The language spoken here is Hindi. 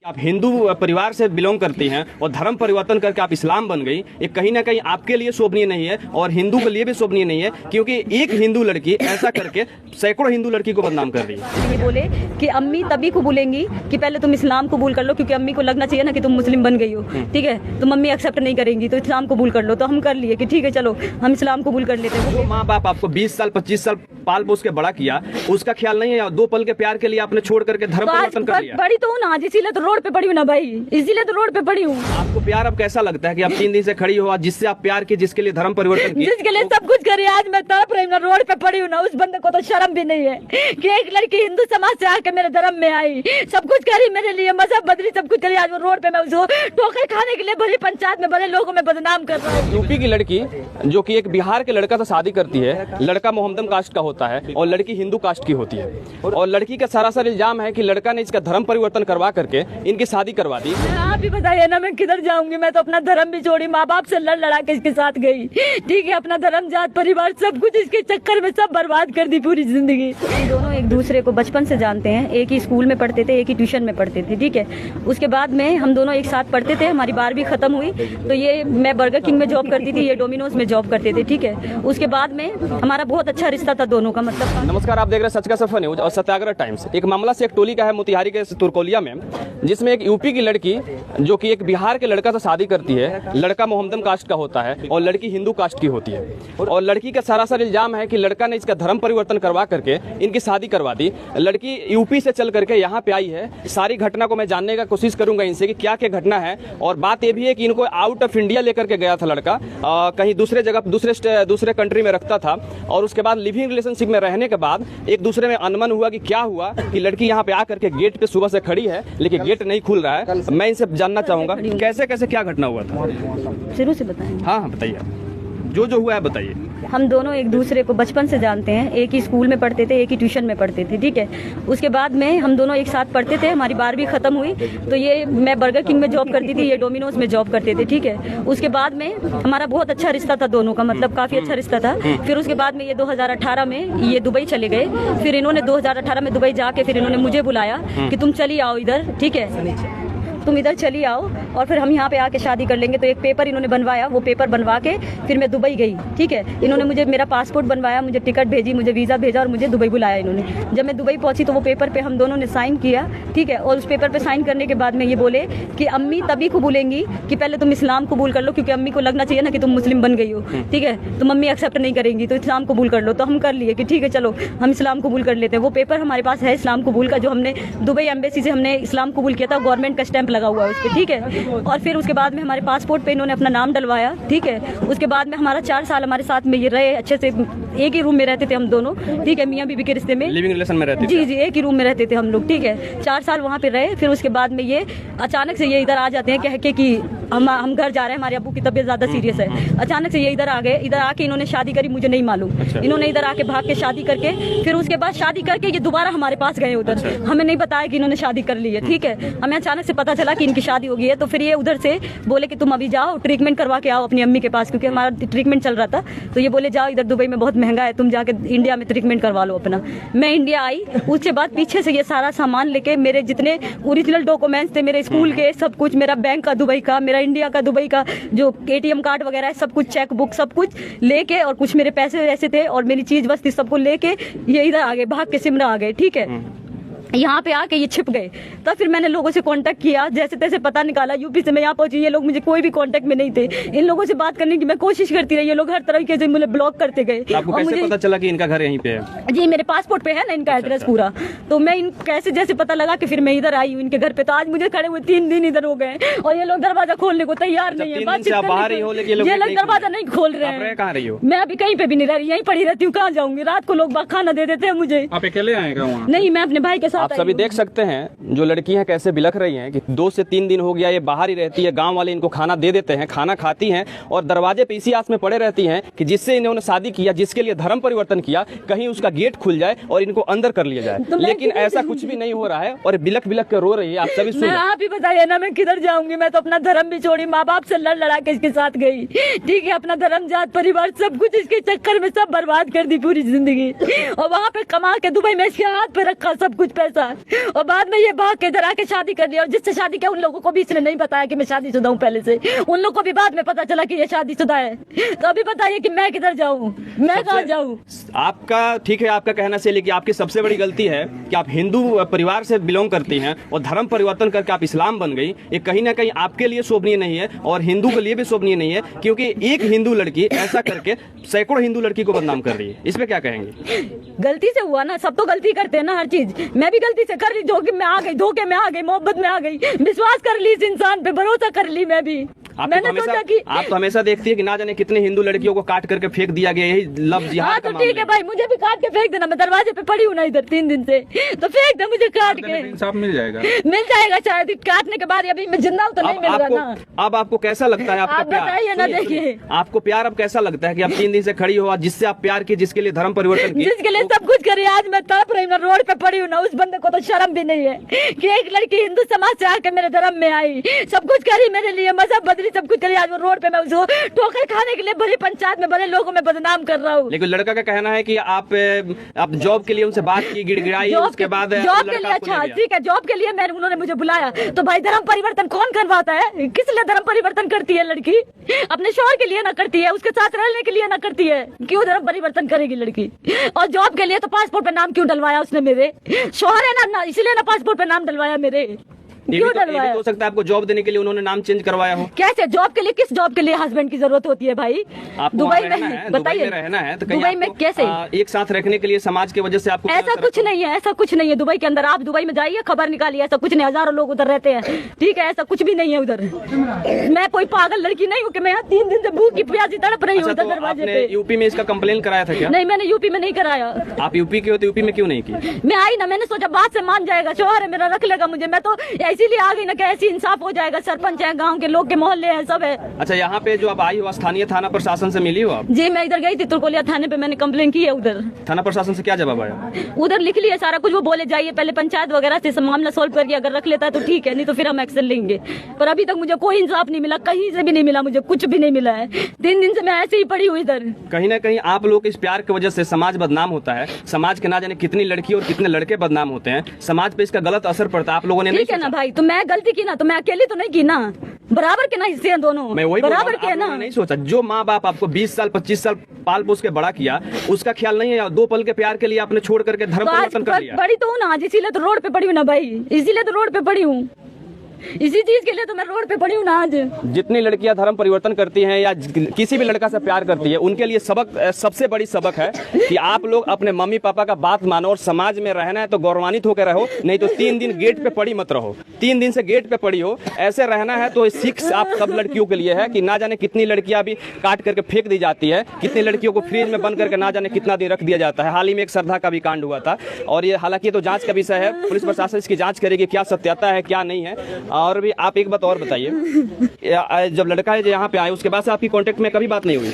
आप हिंदू परिवार से बिलोंग करती हैं और धर्म परिवर्तन करके आप इस्लाम बन गई, ये कहीं ना कहीं आपके लिए शोभनीय नहीं है और हिंदू के लिए भी शोभनीय नहीं है, क्योंकि एक हिंदू लड़की ऐसा करके सैकड़ों हिंदू लड़की को बदनाम कर रही है। ये बोले कि अम्मी तभी कबूलेंगी कि पहले तुम इस्लाम कबूल कर लो, क्योंकि अम्मी को लगना चाहिए ना कि तुम मुस्लिम बन गई हो, ठीक है। तो मम्मी एक्सेप्ट नहीं करेंगी तो इस्लाम कबूल कर लो। तो हम कर लिए कि ठीक है चलो हम इस्लाम कबूल कर लेते हैं। वो माँ बाप आपको 20 साल 25 साल पाल पोस के बड़ा किया, उसका ख्याल नहीं है, 2 पल के प्यार के लिए आपने छोड़ करके धर्म परिवर्तन कर लिया। बड़ी तो हूँ ना आज, इसीलिए तो रोड पे पड़ी हूँ ना भाई, इसीलिए तो रोड पे पड़ी हूँ। आपको प्यार अब कैसा लगता है कि आप 3 दिन से खड़ी हो, जिससे आप प्यार की, जिसके लिए धर्म परिवर्तन किया, जिसके लिए सब कुछ करे, आज मैं तड़प रही हूँ, रोड पे पड़ी हूँ ना। उस बंदे को तो शर्म भी नहीं है कि एक लड़की हिंदू समाज से आके मेरे धर्म में आई, सब कुछ करी मेरे लिए, मजहब बदली, सब कुछ करी। आज वो रोड पे मैं उसको ठोकर खाने के लिए भरी पंचायत में बड़े लोगों में बदनाम कर रहा हूँ। यूपी की लड़की जो कि एक बिहार के लड़का से शादी करती है, लड़का मोहम्मदन कास्ट का होता है और लड़की हिंदू कास्ट की होती है, और लड़की का सरासर इल्जाम है कि लड़का ने इसका धर्म परिवर्तन करवा करके इनकी शादी करवा दी। आप ही बताइए ना मैं किधर जाऊंगी, मैं तो अपना धर्म भी छोड़ी, माँ बाप से लड़ लड़ा के इसके साथ गई, ठीक है। अपना धर्म, जात, परिवार सब कुछ इसके चक्कर में सब बर्बाद कर दी पूरी जिंदगी। हम दोनों एक दूसरे को बचपन से जानते हैं, एक ही स्कूल में पढ़ते थे, एक ही ट्यूशन में पढ़ते थे, ठीक है। उसके बाद में हम दोनों एक साथ पढ़ते थे, हमारी 12वीं खत्म हुई तो ये मैं बर्गर किंग में जॉब करती थी, ये डोमिनोज में जॉब करते थे, ठीक है। उसके बाद में हमारा बहुत अच्छा रिश्ता था दोनों का, मतलब। नमस्कार, आप देख रहे हैं सच का सफर न्यूज और सत्याग्रह टाइम्स। एक मामला से एक टोली का है मोतिहारी के तुरकोलिया में, जिसमें एक यूपी की लड़की जो कि एक बिहार के लड़का से शादी करती है, लड़का मोहम्मदन कास्ट का होता है और लड़की हिंदू कास्ट की होती है, और लड़की का सरासर इल्जाम है कि लड़का ने इसका धर्म परिवर्तन करवा करके इनकी शादी करवा दी। लड़की यूपी से चल करके यहाँ पे आई है। सारी घटना को मैं जानने का कोशिश करूंगा इनसे कि क्या क्या घटना है, और बात ये भी है कि इनको आउट ऑफ इंडिया लेकर के गया था लड़का, कहीं दूसरे जगह दूसरे कंट्री में रखता था, और उसके बाद लिविंग रिलेशनशिप में रहने के बाद एक दूसरे में अनबन हुआ कि क्या हुआ कि लड़की यहाँ पे आकर के गेट पे सुबह से खड़ी है लेकिन गेट नहीं खुल रहा है। मैं इनसे जानना चाहूंगा कैसे कैसे क्या घटना हुआ था। शुरू से बताएं। हाँ बताइए, जो हुआ है बताइए। हम दोनों एक दूसरे को बचपन से जानते हैं, एक ही स्कूल में पढ़ते थे, एक ही ट्यूशन में पढ़ते थे, ठीक है। उसके बाद में हम दोनों एक साथ पढ़ते थे, हमारी 12वीं खत्म हुई तो ये मैं बर्गर किंग में जॉब करती थी, ये डोमिनोज में जॉब करते थे, ठीक है। उसके बाद में हमारा बहुत अच्छा रिश्ता था दोनों का, मतलब काफी अच्छा रिश्ता था। फिर उसके बाद में ये 2018 में ये दुबई चले गए। फिर इन्होंने 2018 में दुबई जाके फिर इन्होंने मुझे बुलाया कि तुम चली आओ इधर, ठीक है, तुम इधर चली आओ और फिर हम यहाँ पे आके शादी कर लेंगे। तो एक पेपर इन्होंने बनवाया, वो पेपर बनवा के फिर मैं दुबई गई, ठीक है। इन्होंने मुझे मेरा पासपोर्ट बनवाया, मुझे टिकट भेजी, मुझे वीज़ा भेजा और मुझे दुबई बुलाया इन्होंने। जब मैं दुबई पहुंची तो वो पेपर पे हम दोनों ने साइन किया, ठीक है। और उस पेपर पे साइन करने के बाद में ये बोले कि अम्मी तभी कबूलेंगी कि पहले तुम इस्लाम कबूल कर लो, क्योंकि अम्मी को लगना चाहिए ना कि तुम मुस्लिम बन गई हो, ठीक है। तो मम्मी एक्सेप्ट नहीं करेंगी तो इस्लाम कबूल कर लो। तो हम कर लिए कि ठीक है चलो हम इस्लाम कबूल कर लेते हैं। वो पेपर हमारे पास है इस्लाम कबूल का, जो हमने दुबई एम्बेसी से हमने इस्लाम कबूल किया था, गवर्नमेंट का स्टैंप लगा हुआ है उस पर, ठीक है। और फिर उसके बाद में हमारे पासपोर्ट पे इन्होंने अपना नाम डलवाया, ठीक है। उसके बाद में हमारा 4 साल हमारे साथ में ये रहे, अच्छे से एक ही रूम में रहते थे हम दोनों, ठीक है, मियाँ बीवी के रिश्ते में, लिविंग रिलेशन में रहते थे। जी, एक ही रूम में रहते थे हम लोग, ठीक है। 4 साल वहाँ पे रहे। फिर उसके बाद में ये अचानक से ये इधर आ जाते हैं कह के कि हम घर जा रहे हैं, हमारे अब्बू की तबीयत ज्यादा सीरियस है। अचानक से ये इधर आ गए, इधर आके इन्होंने शादी करी, मुझे नहीं मालूम। इन्होंने इधर आके भाग के शादी करके फिर उसके बाद शादी करके ये दोबारा हमारे पास गए उधर। हमें नहीं बताया कि इन्होंने शादी कर ली है, ठीक है। हमें अचानक से पता चला कि इनकी शादी हो गई है। तो फिर ये उधर से बोले कि तुम अभी जाओ ट्रीटमेंट करवा के आओ अपनी अम्मी के पास, क्योंकि हमारा ट्रीटमेंट चल रहा था। तो ये बोले जाओ, इधर दुबई में बहुत महंगा है, तुम जाके इंडिया में ट्रीटमेंट करवा लो अपना। मैं इंडिया आई, उसके बाद पीछे से ये सारा सामान लेके, मेरे जितने ओरिजिनल डॉक्यूमेंट्स थे, मेरे स्कूल के सब कुछ, मेरा बैंक का दुबई का, मेरा इंडिया का दुबई का जो ATM कार्ड वगैरह है सब कुछ, चेक बुक सब कुछ लेके, और कुछ मेरे पैसे ऐसे थे और मेरी चीज वस्ती सबको लेके ये इधर आ गए, भाग के सिमरा आ गए, ठीक है। यहाँ पे आके ये छिप गए। तब फिर मैंने लोगों से कांटेक्ट किया, जैसे तैसे पता निकाला, यूपी से मैं यहाँ पहुंची। ये लोग मुझे कोई भी कांटेक्ट में नहीं थे। इन लोगों से बात करने की मैं कोशिश करती रही, ये लोग हर तरीके से मुझे ब्लॉक करते गए। आपको कैसे पता चला कि इनका घर यहीं पे है? जी, मेरे पासपोर्ट पे है ना इनका एड्रेस पूरा। तो मैं इन कैसे जैसे पता लगा कि फिर मैं इधर आई हूँ इनके घर पे। तो आज मुझे खड़े हुए 3 दिन इधर हो गए और ये लोग दरवाजा खोलने को तैयार नहीं है। ये लोग दरवाजा नहीं खोल रहे हैं। कहाँ रही हो? मैं अभी कहीं पे भी नहीं रह रही, यहीं पड़ी रहती हूँ। कहाँ जाऊंगी? रात को लोग खाना दे देते हैं मुझे। आप अकेले आएगा वहाँ? नहीं, मैं अपने भाई के साथ। आप सभी देख सकते हैं जो लड़कियां कैसे बिलख रही हैं कि 2 से 3 दिन हो गया ये बाहर ही रहती है। गांव वाले इनको खाना दे देते हैं, खाना खाती हैं और दरवाजे पे इसी आस में पड़े रहती हैं कि जिससे इन्होंने शादी किया, जिसके लिए धर्म परिवर्तन किया, कहीं उसका गेट खुल जाए और इनको अंदर कर लिया जाए। लेकिन ऐसा कुछ भी नहीं हो रहा है और बिलख बिलख कर रो रही है। आप सभी सुन, आप ही बताइए ना मैं किधर जाऊंगी? मैं तो अपना धर्म भी छोड़ी, माँ बाप से लड़ लड़ा के इसके साथ गई, ठीक है। अपना धर्म, जात, परिवार सब कुछ इसके चक्कर में सब बर्बाद कर दी पूरी जिंदगी। और वहाँ पे कमा के दुबई में इसके हाथ पे रखा सब कुछ मेरे साथ, और बाद में ये भाग के इधर आके शादी कर लिया, और जिससे शादी किया उन लोगों को भी इसने नहीं बताया कि मैं शादीशुदा हूँ पहले से, उन लोगों को भी बाद में पता चला कि ये शादीशुदा है। तो अभी बताइए कि मैं किधर जाऊँ, मैं कहाँ जाऊँ? आपका ठीक है, आपका कहना सही, लेकिन आपकी सबसे बड़ी गलती है कि आप हिंदू परिवार से बिलोंग करती हैं और धर्म परिवर्तन करके आप इस्लाम बन गई। ये कहीं ना कहीं आपके लिए शोभनीय नहीं है और हिंदू के लिए भी शोभनीय नहीं है, क्योंकि एक हिंदू लड़की ऐसा करके सैकड़ों हिंदू लड़की को बदनाम कर रही है। इस पे क्या कहेंगे? गलती से हुआ ना, सब तो गलती करते हैं ना, हर चीज मैं भी गलती से कर ली, धोखे में आ गई, मोहब्बत में आ गई, विश्वास कर ली इस इंसान पे, भरोसा कर ली मैं भी। मैंने सोचा कि आप तो हमेशा देखती है कि ना जाने कितने हिंदू लड़कियों को काट करके फेंक दिया गया, यही लव जिहाद हाँ का तो ठीक है भाई, मुझे भी काट के फेंक देना, मैं दरवाजे पे पड़ी हूँ ना इधर 3 दिन से, तो फेंक दे मुझे काट के। इंसाफ मिल जाएगा शायद काटने के बाद, अभी मैं जिंदा हूँ तो नहीं मिल रहा ना। अब आपको कैसा लगता है आपका आप बताइए ना, देखिए आपको प्यार अब कैसा लगता है कि आप 3 दिन से खड़ी हो, जिससे आप प्यार की, जिसके लिए धर्म परिवर्तन किया, जिसके लिए सब कुछ करी, आज मैं तड़प रही हूँ, रोड पे पड़ी हूँ ना, उस बंदे को तो शर्म भी नहीं है कि एक लड़की हिंदू समाज से आके मेरे धर्म में आई, सब कुछ करी मेरे लिए, मजहब बदली, सब कुछ करी, आज वो रोड पे मैं उसको ठोकर खाने के लिए भरी पंचायत में बड़े लोगों में बदनाम कर रहा हूँ। लेकिन लड़का का कहना है कि आप जॉब के लिए उनसे बात की, गिड़गिड़ाई, उसके बाद जॉब के लिए, अच्छा ठीक है, जॉब के लिए उन्होंने मुझे बुलाया, तो भाई धर्म परिवर्तन कौन करवाता है? किस लिए धर्म परिवर्तन करती है लड़की? अपने शौहर के लिए ना करती है, उसके साथ रहने के लिए ना करती है, क्यों धर्म परिवर्तन करेगी लड़की? और जॉब के लिए तो पासपोर्ट पे नाम क्यों डलवाया उसने? मेरे शौहर है ना, इसलिए ना पासपोर्ट पे नाम डलवाया मेरे, क्यों डलवाया? हो सकता है आपको जॉब देने के लिए उन्होंने नाम चेंज करवाया हो। कैसे जॉब के लिए? किस जॉब के लिए हस्बैंड की जरूरत होती है भाई? दुबई में बताइए, रहना है तो दुबई में कैसे एक साथ रखने के लिए समाज की वजह से आपको? ऐसा कुछ नहीं है, ऐसा कुछ नहीं है दुबई के अंदर। आप दुबई में जाइए, खबर निकालिए, ऐसा कुछ नहीं, हजारों लोग उधर रहते हैं, ठीक है, ऐसा कुछ भी नहीं है उधर। मैं कोई पागल लड़की नहीं हूँ कि मैं यहाँ 3 दिन से भूखी प्यासी तड़प रही हूँ दरवाजे पे। यूपी में इसका कंप्लेन कराया था क्या? नहीं, मैंने यूपी में नहीं कराया। आप यूपी के हो तो यूपी में क्यों नहीं की? मैं आई ना, मैंने सोचा बात से मान जाएगा, शौहर है मेरा, रख लेगा मुझे, मैं तो इसीलिए आ गई ना कि ऐसी इंसाफ हो जाएगा, सरपंच है, गांव के लोग के मोहल्ले हैं, सब है। अच्छा, यहाँ पे जो आप आई हो, स्थानीय थाना प्रशासन से मिली हो आप? जी, मैं इधर गई थी तुरकोलिया थाने पे, मैंने कंप्लेन की है उधर। थाना प्रशासन से क्या जवाब आया? उधर लिख लिया सारा कुछ, वो बोले जाइए पहले पंचायत वगैरह से मामला सोल्व करके, अगर रख लेता है तो ठीक है, नहीं तो फिर हम एक्शन लेंगे। पर अभी तक मुझे कोई इंसाफ नहीं मिला, कहीं से भी नहीं मिला, मुझे कुछ भी नहीं मिला है। 3 दिन से मैं ऐसे ही पड़ी हुई इधर। कहीं ना कहीं आप लोग इस प्यार की वजह से समाज बदनाम होता है, समाज के ना जाने कितनी लड़की और कितने लड़के बदनाम होते हैं, समाज पे इसका गलत असर पड़ता है। आप लोगों ने नहीं ठीक है ना भाई, तो मैं गलती की ना, तो मैं अकेली तो नहीं की ना, बराबर के ना हिस्से हैं दोनों, मैं वही बराबर के है ना। नहीं सोचा, जो माँ बाप आपको 20 साल 25 साल पाल पोस के बड़ा किया, उसका ख्याल नहीं है? 2 पल के प्यार के लिए आपने छोड़ करके धर्म परिवर्तन कर लिया। बड़ी तो हूँ ना आज, इसीलिए तो रोड पे पड़ी हूँ ना भाई, इसीलिए तो रोड पे पड़ी हूँ, इसी चीज के लिए तो मैं रोड पे पड़ी हूँ ना आज। जितनी लड़कियां धर्म परिवर्तन करती हैं या किसी भी लड़का से प्यार करती है, उनके लिए सबसे बड़ी सबक है कि आप लोग अपने मम्मी पापा का बात मानो, और समाज में रहना है तो गौरवान्वित होकर रहो, नहीं तो 3 दिन गेट पे पड़ी मत रहो। 3 दिन से गेट पे पड़ी हो, ऐसे रहना है तो सीख आप सब लड़कियों के लिए है कि ना जाने कितनी लड़कियां भी काट करके फेंक दी जाती है, कितनी लड़कियों को फ्रिज में बंद करके ना जाने कितना दिन रख दिया जाता है। हाल ही में एक श्रद्धा का भी कांड हुआ था, और ये हालांकि तो जांच का विषय है, पुलिस प्रशासन इसकी जांच करेगी क्या सत्यता है क्या नहीं है। और भी आप एक बात और बताइए, जब लड़का है जो यहाँ पे आए उसके बाद से आपकी कांटेक्ट में कभी बात नहीं हुई?